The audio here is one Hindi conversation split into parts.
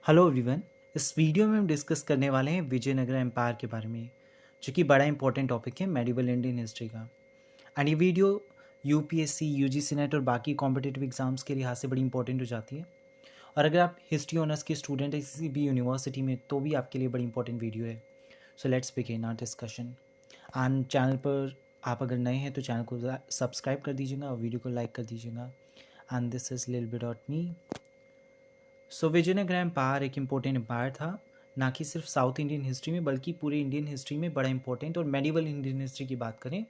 Hello everyone. इस वीडियो में हम डिस्कस करने वाले हैं विजयनगर एम्पायर के बारे में, जो कि बड़ा इंपॉर्टेंट टॉपिक है मेडिवल इंडियन हिस्ट्री का। एंड ये वीडियो यूपीएससी, यूजीसी नेट और बाकी कॉम्पिटिटिव एग्जाम्स के लिहाज से बड़ी इंपॉर्टेंट हो जाती है। और अगर आप हिस्ट्री ऑनर्स के स्टूडेंट हैं किसी भी यूनिवर्सिटी में, तो भी आपके लिए बड़ी इंपॉर्टेंट वीडियो है। So let's begin our discussion. And channel पर आप अगर नए हैं तो चैनल को सब्सक्राइब कर दीजिएगा और वीडियो को लाइक कर दीजिएगा। And this is little bit of me. So Vijayanagara empire एक इम्पोर्टेंट एम्पायर था, ना कि सिर्फ साउथ इंडियन हिस्ट्री में बल्कि पूरे इंडियन हिस्ट्री में बड़ा इंपॉर्टेंट। और मेडिवल इंडियन हिस्ट्री की बात करें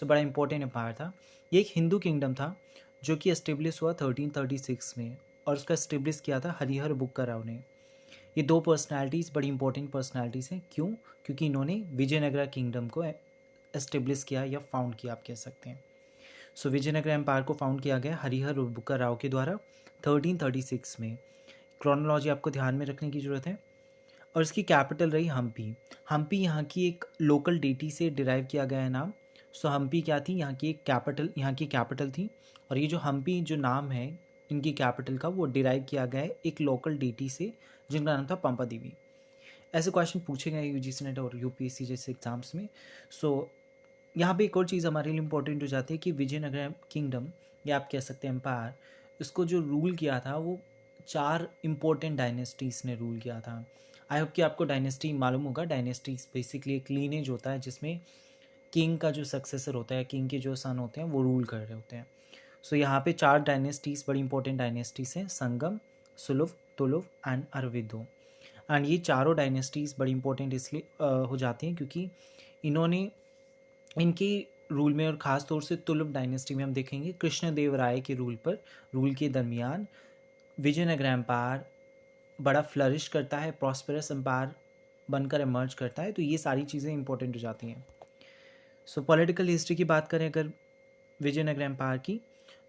तो बड़ा इंपॉर्टेंट एम्पायर था। ये एक हिंदू किंगडम था जो कि एस्टेब्लिश हुआ 1336 में, और उसका एस्टेब्लिश किया था हरिहर बुक्का राव ने। ये दो पर्सनालिटीज़ बड़ी इंपॉर्टेंट पर्सनालिटीज़ हैं। क्यों? क्योंकि इन्होंने विजयनगरा किंगडम को एस्टेब्लिश किया या फाउंड किया, आप कह सकते हैं। सो विजयनगर एम्पायर को फाउंड किया गया हरिहर बुक्का राव के द्वारा 1336 में। क्रोनोलॉजी आपको ध्यान में रखने की ज़रूरत है। और इसकी कैपिटल रही हम्पी। हम्पी यहाँ की एक लोकल डेटी से डिराइव किया गया है नाम। सो हम्पी क्या थी? यहाँ की कैपिटल थी। और ये जो हम्पी जो नाम है इनकी कैपिटल का, वो डिराइव किया गया है एक लोकल डेटी से जिनका नाम था पंपा देवी। ऐसे क्वेश्चन पूछे गए यूजीसी नेट और यूपीएससी जैसे एग्जाम्स में। सो यहाँ पे एक और चीज़ हमारे लिए इम्पोर्टेंट हो जाती है कि विजयनगर किंगडम, या आप कह सकते हैं एम्पायर, इसको जो रूल किया था वो 4 इम्पोर्टेंट डायनेस्टीज़ ने रूल किया था। आई होप कि आपको डायनेस्टी मालूम होगा। डायनेस्टीज बेसिकली एक लीनेज होता है जिसमें किंग का जो सक्सेसर होता है, किंग के जो सन होते हैं, वो रूल कर रहे होते हैं। सो यहाँ पे 4 डायनेस्टीज़ बड़ी इंपॉर्टेंट डायनेस्टीज़ हैं: संगम, सुलभ, तुलुव एंड अरविंदो। एंड ये चारों डायनेस्टीज़ बड़ी इंपॉर्टेंट इसलिए हो जाती हैं क्योंकि इन्होंने इनकी रूल में, और ख़ास तौर से तुलुव डायनेस्टी में हम देखेंगे कृष्णदेव राय के रूल के दरमियान विजयनगर एम्पायर बड़ा फ्लरिश करता है, प्रॉस्पेरस एम्पायर बनकर इमर्ज करता है। तो ये सारी चीज़ें इंपॉर्टेंट हो जाती हैं। सो पॉलिटिकल हिस्ट्री की बात करें अगर विजयनगर एम्पायर की,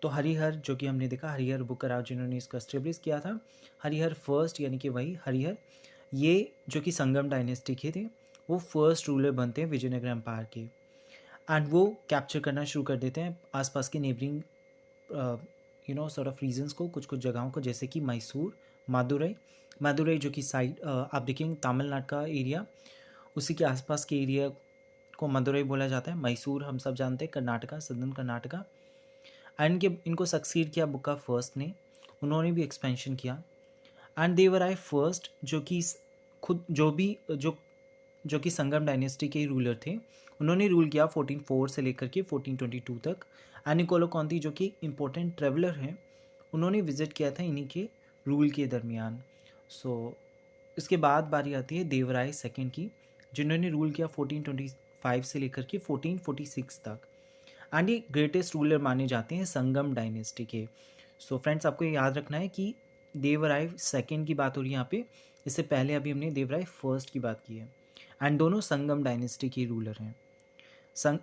तो हरिहर, जो कि हमने देखा हरिहर बुक्का राव जिन्होंने इसको एस्टेब्लिश किया था, हरिहर फर्स्ट, यानी कि वही हरिहर, ये जो कि संगम डायनेस्टी के थे, वो फर्स्ट रूलर बनते हैं विजयनगर एम्पायर के। एंड वो कैप्चर करना शुरू कर देते हैं आसपास के नेबरिंग सॉर्ट ऑफ रीजन्स को, कुछ कुछ जगहों को, जैसे कि मैसूर, मादुरई जो कि साइड आप देखेंगे तमिलनाडु का एरिया, उसी के आसपास के एरिया को मदुरई बोला जाता है। मैसूर हम सब जानते हैं कर्नाटका, सदर्न कर्नाटका। एंड के इनको सक्सीड किया बुक्का फर्स्ट ने, उन्होंने भी एक्सपेंशन किया। एंड देवर आई फर्स्ट, जो कि खुद जो कि संगम डायनेस्टी के रूलर थे, उन्होंने रूल किया 1404 से लेकर के 1422 तक। एंड निकोलो कॉन्ती, जो कि इंपॉर्टेंट ट्रेवलर हैं, उन्होंने विजिट किया था इन्हीं के रूल के दरमियान। सो इसके बाद बारी आती है देवराय सेकंड की, जिन्होंने रूल किया 1425 से लेकर के 1446 तक। एंड ये ग्रेटेस्ट रूलर माने जाते हैं संगम डायनेस्टी के। सो फ्रेंड्स, आपको ये याद रखना है कि देवराय सेकंड की बात हो रही है यहाँ पे, इससे पहले अभी हमने देवराय फर्स्ट की बात की है। एंड दोनों संगम डायनेस्टी के रूलर हैं।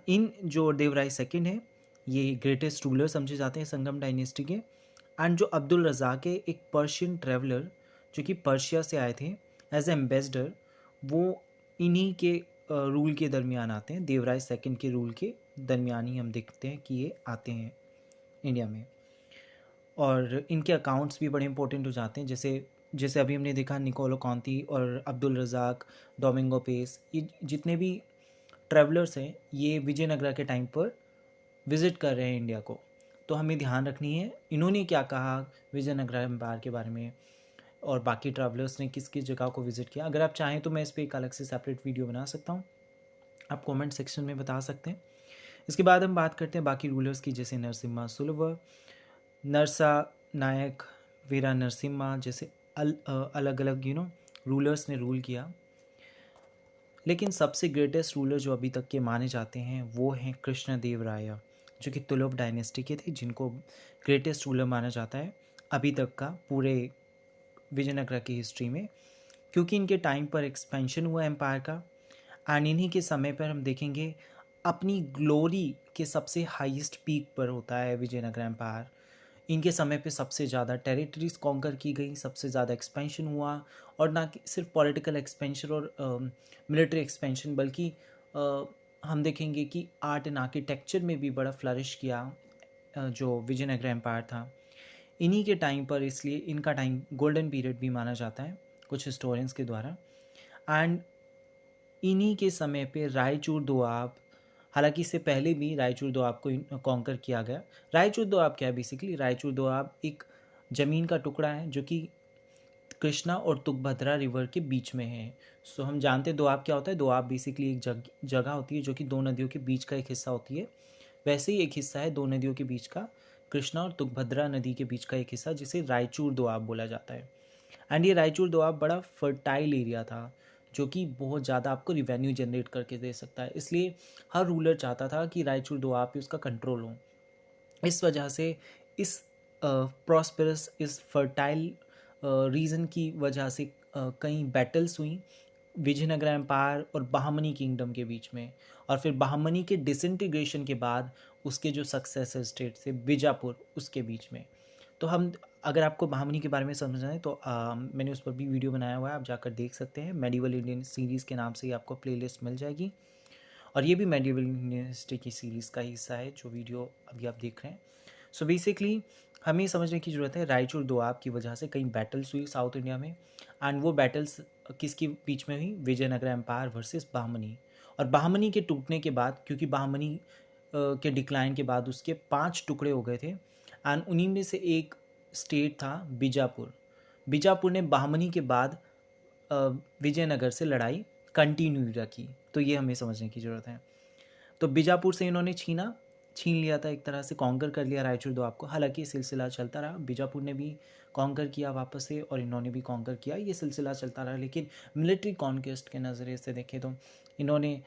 इन जो देवराय सेकंड है, ये ग्रेटेस्ट रूलर समझे जाते हैं संगम डायनेस्टी के। एंड जो अब्दुल रज़ाक है, एक पर्शियन ट्रेवलर जो कि पर्शिया से आए थे एज एम्बेसडर, वो इन्हीं के रूल के दरमियान आते हैं। देवराय सेकंड के रूल के दरमियान ही हम देखते हैं कि ये आते हैं इंडिया में। और इनके अकाउंट्स भी बड़े इंपॉर्टेंट हो जाते हैं, जैसे जैसे अभी हमने देखा निकोलो कॉन्ती और अब्दुल रज़ाक, डोमिंगो पेस, ये जितने भी ट्रैवलर्स हैं, ये विजयनगरा के टाइम पर विज़िट कर रहे हैं इंडिया को। तो हमें ध्यान रखनी है इन्होंने क्या कहा विजयनगरा एम्पायर के बारे में, और बाकी ट्रैवलर्स ने किस किस जगह को विज़िट किया। अगर आप चाहें तो मैं इस पर एक अलग से सेपरेट वीडियो बना सकता हूँ, आप कमेंट सेक्शन में बता सकते हैं। इसके बाद हम बात करते हैं बाकी रूलर्स की, जैसे नरसिम्हा सुलभ, नरसा नायक, वीरा नरसिम्हा, जैसे अलग अलग रूलर्स ने रूल किया। लेकिन सबसे ग्रेटेस्ट रूलर जो अभी तक के माने जाते हैं वो हैं कृष्णदेव राय, जो कि तुलुव डायनेस्टी के थे, जिनको ग्रेटेस्ट रूलर माना जाता है अभी तक का पूरे विजयनगरा की हिस्ट्री में, क्योंकि इनके टाइम पर एक्सपेंशन हुआ एम्पायर का। एंड इन्हीं के समय पर हम देखेंगे अपनी ग्लोरी के सबसे हाईएस्ट पीक पर होता है विजयनगर एम्पायर। इनके समय पे सबसे ज़्यादा टेरिटरीज कॉन्कर की गई, सबसे ज़्यादा एक्सपेंशन हुआ, और ना कि सिर्फ पॉलिटिकल एक्सपेंशन और मिलिट्री एक्सपेंशन, बल्कि हम देखेंगे कि आर्ट एंड आर्किटेक्चर में भी बड़ा फ्लरिश किया जो विजयनगर एम्पायर था इन्हीं के टाइम पर। इसलिए इनका टाइम गोल्डन पीरियड भी माना जाता है। कुछ हिस्टोरियंस के द्वारा। एंड इन्हीं के समय पे रायचूर दोआब, हालांकि इससे पहले भी रायचूर दोआब को कॉन्कर किया गया। रायचूर दोआब क्या है बेसिकली? रायचूर दोआब एक ज़मीन का टुकड़ा है जो कि कृष्णा और तुंगभद्रा रिवर के बीच में है। सो हम जानते हैं दोआब क्या होता है। दोआब बेसिकली एक जगह होती है जो कि दो नदियों के बीच का एक हिस्सा होती है। वैसे ही एक हिस्सा है दो नदियों के बीच का, कृष्णा और तुंगभद्रा नदी के बीच का एक हिस्सा, जिसे रायचूर दोआब बोला जाता है। एंड ये रायचूर दोआब बड़ा फर्टाइल एरिया था जो कि बहुत ज़्यादा आपको रिवेन्यू जनरेट करके दे सकता है। इसलिए हर रूलर चाहता था कि रायचूर दोआब पे उसका कंट्रोल हो। इस वजह से इस प्रॉस्पेरस, इस फर्टाइल रीजन की वजह से कई बैटल्स हुई विजयनगर एम्पायर और बहामनी किंगडम के बीच में। और फिर बहामनी के डिसइंटीग्रेशन के बाद उसके जो सक्सेसर स्टेट थे बीजापुर, उसके बीच में। तो हम, अगर आपको बहामनी के बारे में समझना है तो मैंने उस पर भी वीडियो बनाया हुआ है, आप जाकर देख सकते हैं। मेडिवल इंडियन सीरीज़ के नाम से ही आपको प्लेलिस्ट मिल जाएगी। और ये भी मेडिवल इंडियन हिस्ट्री की सीरीज़ का हिस्सा है जो वीडियो अभी आप देख रहे हैं। सो बेसिकली हमें समझने की ज़रूरत है रायचूर दोआब की वजह से कई बैटल्स हुई साउथ इंडिया में। एंड वो बैटल्स किसके बीच में हुई? Vijayanagara empire versus Bahmani. और बहामनी के टूटने के बाद, क्योंकि बहामनी के डिक्लाइन के बाद उसके 5 टुकड़े हो गए थे, एंड उन्हीं में से एक स्टेट था बीजापुर। बीजापुर ने बहामनी के बाद विजयनगर से लड़ाई कंटिन्यू रखी। तो ये हमें समझने की ज़रूरत है। तो बीजापुर से इन्होंने छीन लिया था, एक तरह से कॉन्कर कर लिया रायचूर दोआब को। हालांकि ये सिलसिला चलता रहा, बीजापुर ने भी कॉन्कर किया वापस से और इन्होंने भी कॉन्कर किया, ये सिलसिला चलता रहा। लेकिन मिलिट्री कॉन्क्वेस्ट के नज़रिए से देखें तो इन्होंने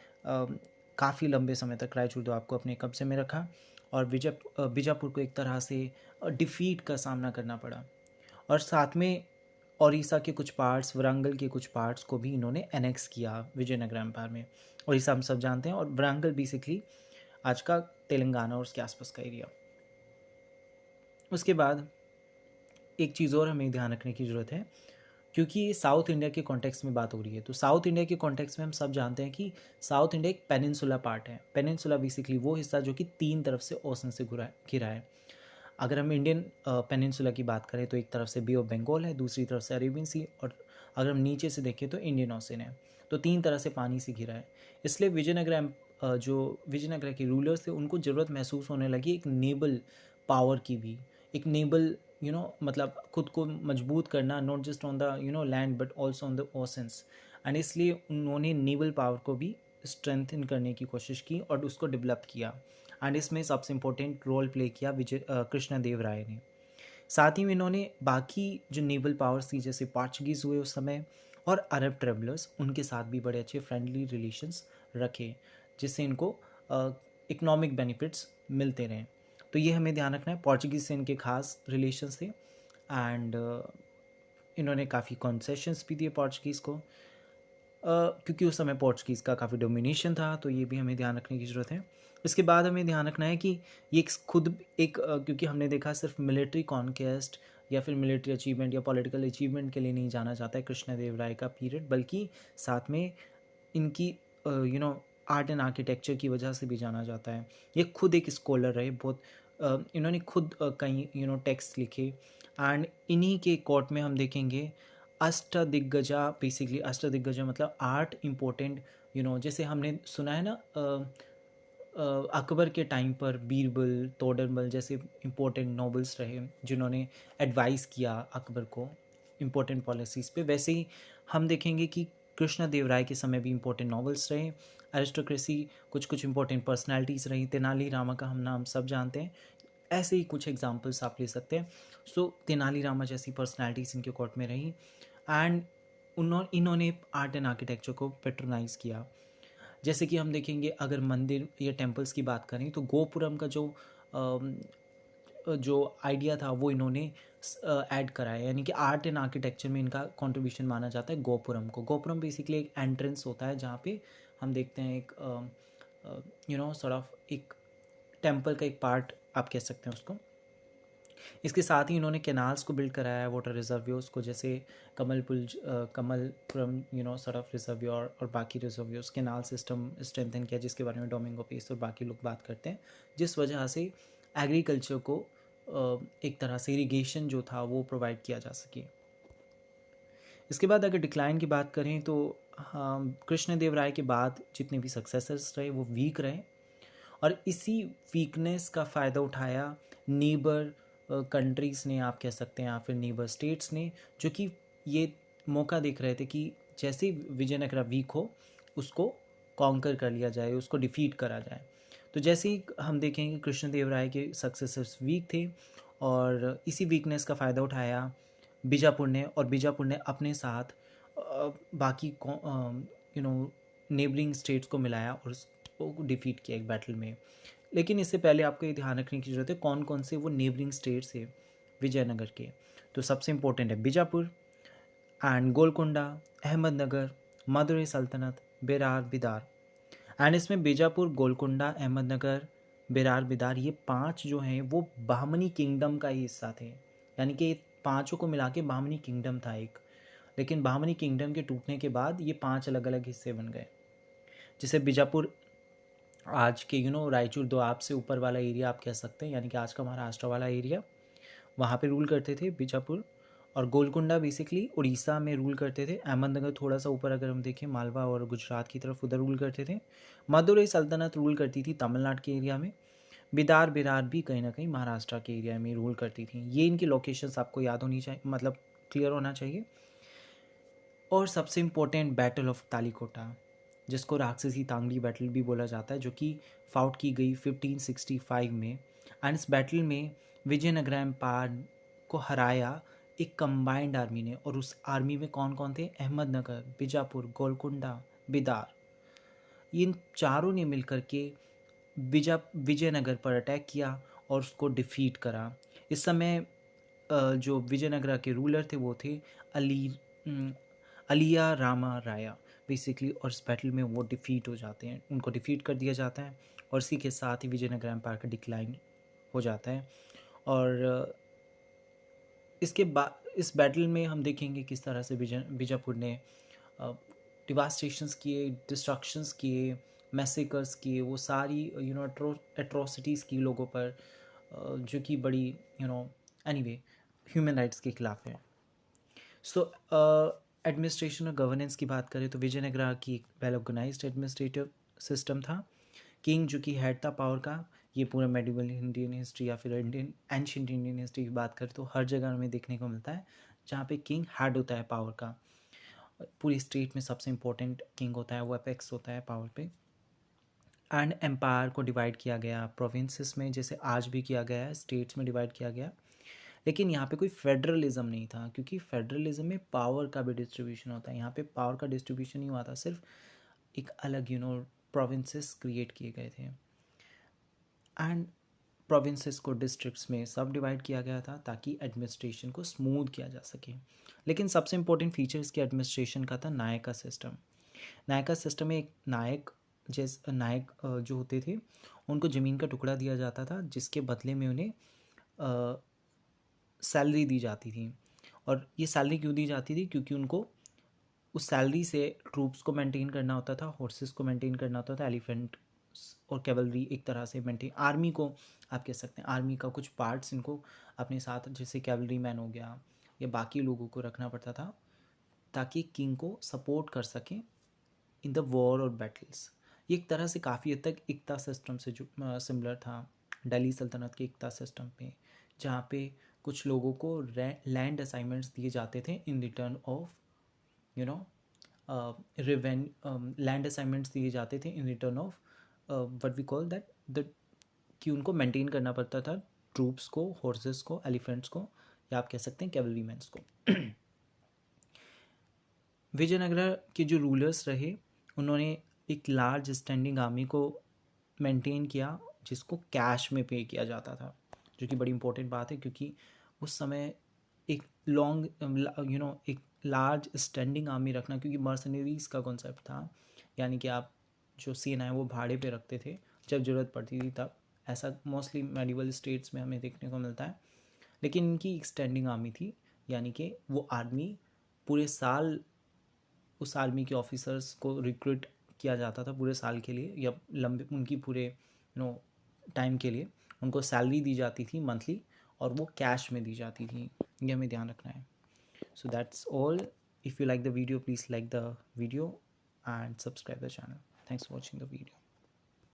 काफ़ी लंबे समय तक रायचूर दोआब को अपने कब्जे में रखा और बीजापुर को एक तरह से डिफीट का सामना करना पड़ा। और साथ में ओडिशा के कुछ पार्ट्स, वरंगल के कुछ पार्ट्स को भी इन्होंने एनेक्स किया विजयनगर एम्पायर में। ओडिशा हम सब जानते हैं, और वरंगल बेसिकली आज का तेलंगाना और उसके आसपास का एरिया। उसके बाद एक चीज़ और हमें ध्यान रखने की ज़रूरत है, क्योंकि ये साउथ इंडिया के कॉन्टेक्स्ट में बात हो रही है। तो साउथ इंडिया के कॉन्टेक्स्ट में हम सब जानते हैं कि साउथ इंडिया एक पेनिनसुला पार्ट है। पेनिनसुला बेसिकली वो हिस्सा जो कि 3 तरफ से ओशन से घिरा है। अगर हम इंडियन पेनिनसुला की बात करें तो एक तरफ से बे ऑफ बंगाल है, दूसरी तरफ से अरेबियन सी, और अगर हम नीचे से देखें तो इंडियन ओशन है। तो 3 तरह से पानी से घिरा है। इसलिए जो विजयनगर के रूलर्स थे उनको ज़रूरत महसूस होने लगी एक नेबल पावर की भी, एक नेबल मतलब खुद को मजबूत करना, not just on the land but also on the oceans. And इसलिए उन्होंने नेवल पावर को भी स्ट्रेंथन करने की कोशिश की और उसको डेवलप किया। एंड इसमें सबसे इम्पोर्टेंट रोल प्ले किया कृष्णदेव राय ने। साथ ही में इन्होंने बाकी जो नेवल पावर्स थी, जैसे पोर्चुगीज़ हुए उस समय और अरब ट्रेवलर्स, उनके साथ भी बड़े अच्छे फ्रेंडली रिलेशंस रखे, जिससे इनको इकोनॉमिक बेनिफिट्स मिलते रहे। तो ये हमें ध्यान रखना है। पोर्चुगीज़ से इनके खास रिलेशंस थे एंड इन्होंने काफ़ी कंसेशंस भी दिए पोर्चुगीज़ को, क्योंकि उस समय पोर्चुगीज़ का काफ़ी डोमिनेशन था। तो ये भी हमें ध्यान रखने की ज़रूरत है। इसके बाद हमें ध्यान रखना है कि ये क्योंकि हमने देखा सिर्फ मिलिट्री कॉन्क्वेस्ट या फिर मिलिट्री अचीवमेंट या पॉलिटिकल अचीवमेंट के लिए नहीं जाना जाता है कृष्णदेव राय का पीरियड, बल्कि साथ में इनकी आर्ट एंड आर्किटेक्चर की वजह से भी जाना जाता है। ये खुद एक स्कॉलर रहे बहुत, इन्होंने खुद कई टेक्स्ट लिखे। एंड इन्हीं के कोर्ट में हम देखेंगे अष्टदिग्गजा, बेसिकली अष्टदिग्गजा मतलब 8 इम्पोर्टेंट, जैसे हमने सुना है ना अकबर के टाइम पर बीरबल, तोडरमल जैसे इम्पोर्टेंट नॉबल्स रहे जिन्होंने एडवाइस किया अकबर को इम्पोर्टेंट पॉलिसीज़ पे। वैसे ही हम देखेंगे कि कृष्णदेव राय के समय भी इम्पोर्टेंट नॉवेल्स रहे, एरिस्टोक्रेसी, कुछ इम्पोर्टेंट पर्सनालिटीज़ रही। तेनाली रामा का हम नाम सब जानते हैं। ऐसे ही कुछ एग्जांपल्स आप ले सकते हैं। सो तेनाली रामा जैसी पर्सनालिटीज़ इनके कोर्ट में रही एंड इन्होंने आर्ट एंड आर्किटेक्चर को पेट्रोनाइज़ किया। जैसे कि हम देखेंगे, अगर मंदिर या टेम्पल्स की बात करें तो गोपुरम का जो आइडिया था वो इन्होंने ऐड कराया, यानी कि आर्ट एंड आर्किटेक्चर में इनका कंट्रीब्यूशन माना जाता है गोपुरम को। गोपुरम बेसिकली एक एंट्रेंस होता है जहाँ पे हम देखते हैं एक सॉर्ट ऑफ एक टेम्पल का एक पार्ट आप कह सकते हैं उसको। इसके साथ ही इन्होंने कैनाल्स को बिल्ड कराया है, वाटर रिजर्व्यूर्स को, जैसे कमलपुरम सॉर्ट ऑफ रिजर्व्योर और बाकी रिजर्व्यूर्स, कैनाल सिस्टम स्ट्रेंथन किया, जिसके बारे में डोमिंगो पीस और बाकी लोग बात करते हैं, जिस वजह से एग्रीकल्चर को एक तरह से इरिगेशन जो था वो प्रोवाइड किया जा सके। इसके बाद अगर डिक्लाइन की बात करें तो कृष्णदेवराय के बाद जितने भी सक्सेसर्स रहे वो वीक रहे, और इसी वीकनेस का फ़ायदा उठाया नीबर कंट्रीज़ ने, आप कह सकते हैं, या फिर नीबर स्टेट्स ने, जो कि ये मौका देख रहे थे कि जैसे ही विजयनगरा वीक हो उसको कॉन्कर कर लिया जाए, उसको डिफीट करा जाए। तो जैसे ही हम देखेंगे कृष्णदेवराय के सक्सेसर्स वीक थे और इसी वीकनेस का फ़ायदा उठाया बीजापुर ने, और बीजापुर ने अपने साथ बाकी नेबरिंग स्टेट्स को मिलाया और उसको डिफीट किया एक बैटल में। लेकिन इससे पहले आपको ये ध्यान रखने की ज़रूरत है कौन कौन से वो नेबरिंग स्टेट्स है विजयनगर के। तो सबसे इम्पोर्टेंट है बीजापुर एंड गोलकुंडा, अहमदनगर, मदुरई सल्तनत, बेरार, बिदार। एंड इसमें बीजापुर, गोलकुंडा, अहमदनगर, बेरार, बिदार, ये 5 जो हैं वो बाहमनी किंगडम का ही हिस्सा थे। यानी कि पाँचों को मिला के बाहमनी किंगडम था एक। लेकिन बाहमनी किंगडम के टूटने के बाद ये 5 अलग अलग हिस्से बन गए। जैसे बीजापुर आज के रायचूर दोआब से ऊपर वाला एरिया आप कह सकते हैं, यानी कि आज का महाराष्ट्र वाला एरिया, वहाँ पे रूल करते थे बीजापुर। और गोलकुंडा बेसिकली उड़ीसा में रूल करते थे। अहमदनगर थोड़ा सा ऊपर अगर हम देखें मालवा और गुजरात की तरफ, उधर रूल करते थे। मदुरई सल्तनत रूल करती थी तमिलनाडु के एरिया में। बिदार बिरार भी कहीं ना कहीं महाराष्ट्र के एरिया में रूल करती थी। ये इनकी लोकेशंस आपको याद होनी चाहिए, मतलब क्लियर होना चाहिए। और सबसे इम्पोर्टेंट बैटल ऑफ तालीकोटा, जिसको राक्षसी तांगड़ी बैटल भी बोला जाता है, जो कि फाउट की गई 1565 में। एंड इस बैटल में विजयनगरा एम्पायर को हराया एक कंबाइंड आर्मी ने। और उस आर्मी में कौन कौन थे? अहमदनगर, बीजापुर, गोलकुंडा, बिदार, इन चारों ने मिलकर के विजयनगर पर अटैक किया और उसको डिफीट करा। इस समय जो विजयनगरा के रूलर थे वो थे अली अलिया रामा राया बेसिकली। और इस बैटल में वो डिफीट हो जाते हैं, उनको डिफीट कर दिया जाता है, और इसी के साथ ही विजयनगर एम्पायर का डिक्लाइन हो जाता है। और इसके बाद इस बैटल में हम देखेंगे किस तरह से बीजापुर ने डिवास्टेशंस किए, डिस्ट्रक्शंस किए, मैसेकर्स किए, वो सारी एट्रोसिटीज़ की लोगों पर, जो कि बड़ी एनीवे ह्यूमन राइट्स के खिलाफ है। सो एडमिनिस्ट्रेशन और गवर्नेंस की बात करें तो विजयनगरा की एक वेल ऑर्गेनाइज्ड एडमिनिस्ट्रेटिव सिस्टम था। किंग जो कि हेड था पावर का। ये पूरा मेडिवल इंडियन हिस्ट्री या फिर इंडियन एंशिएंट इंडियन हिस्ट्री की बात करें तो हर जगह हमें देखने को मिलता है जहाँ पे किंग हेड होता है पावर का। पूरी स्टेट में सबसे इम्पोर्टेंट किंग होता है, वो अपेक्स होता है पावर पे। एंड एम्पायर को डिवाइड किया गया प्रोविंसेस में, जैसे आज भी किया गया है, स्टेट्स में डिवाइड किया गया। लेकिन यहाँ पे कोई फेडरलिज्म नहीं था, क्योंकि फेडरलिज्म में पावर का भी डिस्ट्रीब्यूशन होता है। यहाँ पे पावर का डिस्ट्रीब्यूशन नहीं हुआ था, सिर्फ एक अलग प्रोविंसेस क्रिएट किए गए थे। एंड प्रोविंसेस को डिस्ट्रिक्ट्स में सब डिवाइड किया गया था ताकि एडमिनिस्ट्रेशन को स्मूथ किया जा सके। लेकिन सबसे इम्पोर्टेंट फीचर इसके एडमिनिस्ट्रेशन का था नायका सिस्टम। नायका सिस्टम में एक नायक जो होते थे उनको ज़मीन का टुकड़ा दिया जाता था, जिसके बदले में उन्हें सैलरी दी जाती थी। और ये सैलरी क्यों दी जाती थी? क्योंकि उनको उस सैलरी से ट्रूप्स को मेंटेन करना होता था, हॉर्सेस को मेंटेन करना होता था, एलिफेंट और कैवलरी एक तरह से मेंटेन, आर्मी को आप कह सकते हैं, आर्मी का कुछ पार्ट्स इनको अपने साथ, जैसे कैवलरी मैन हो गया या बाकी लोगों को रखना पड़ता था ताकि किंग को सपोर्ट कर सकें इन द वॉर और बैटल्स। ये एक तरह से काफ़ी हद तक इक्ता सिस्टम से जो सिमिलर था दिल्ली सल्तनत के इक्ता सिस्टम पे, जहाँ पे कुछ लोगों को लैंड असाइनमेंट्स दिए जाते थे in return of land assignments दिए जाते थे in return of what we call that the कि उनको मेंटेन करना पड़ता था ट्रूप्स को, हॉर्सेस को, एलिफेंट्स को, या आप कह सकते हैं कैवलरीमैन्स को। विजयनगर के जो रूलर्स रहे उन्होंने एक लार्ज स्टैंडिंग आर्मी को मेंटेन किया, जिसको कैश में पे किया जाता था, जो कि बड़ी इंपॉर्टेंट बात है, क्योंकि उस समय एक एक लार्ज स्टैंडिंग आर्मी रखना, क्योंकि मर्सनरीज का कॉन्सेप्ट था, यानी कि आप जो सेना है वो भाड़े पे रखते थे जब ज़रूरत पड़ती थी तब। ऐसा मोस्टली मेडिवल स्टेट्स में हमें देखने को मिलता है। लेकिन इनकी एक स्टैंडिंग आर्मी थी, यानी कि वो आर्मी पूरे साल उस आर्मी के ऑफिसर्स को रिक्रूट किया जाता था पूरे साल के लिए, या लंबे उनकी पूरे टाइम के लिए उनको सैलरी दी जाती थी मंथली, और वो कैश में दी जाती थी। ये हमें ध्यान रखना है। So that's all If you like the video, please like the video and subscribe the channel. Thanks for watching the video.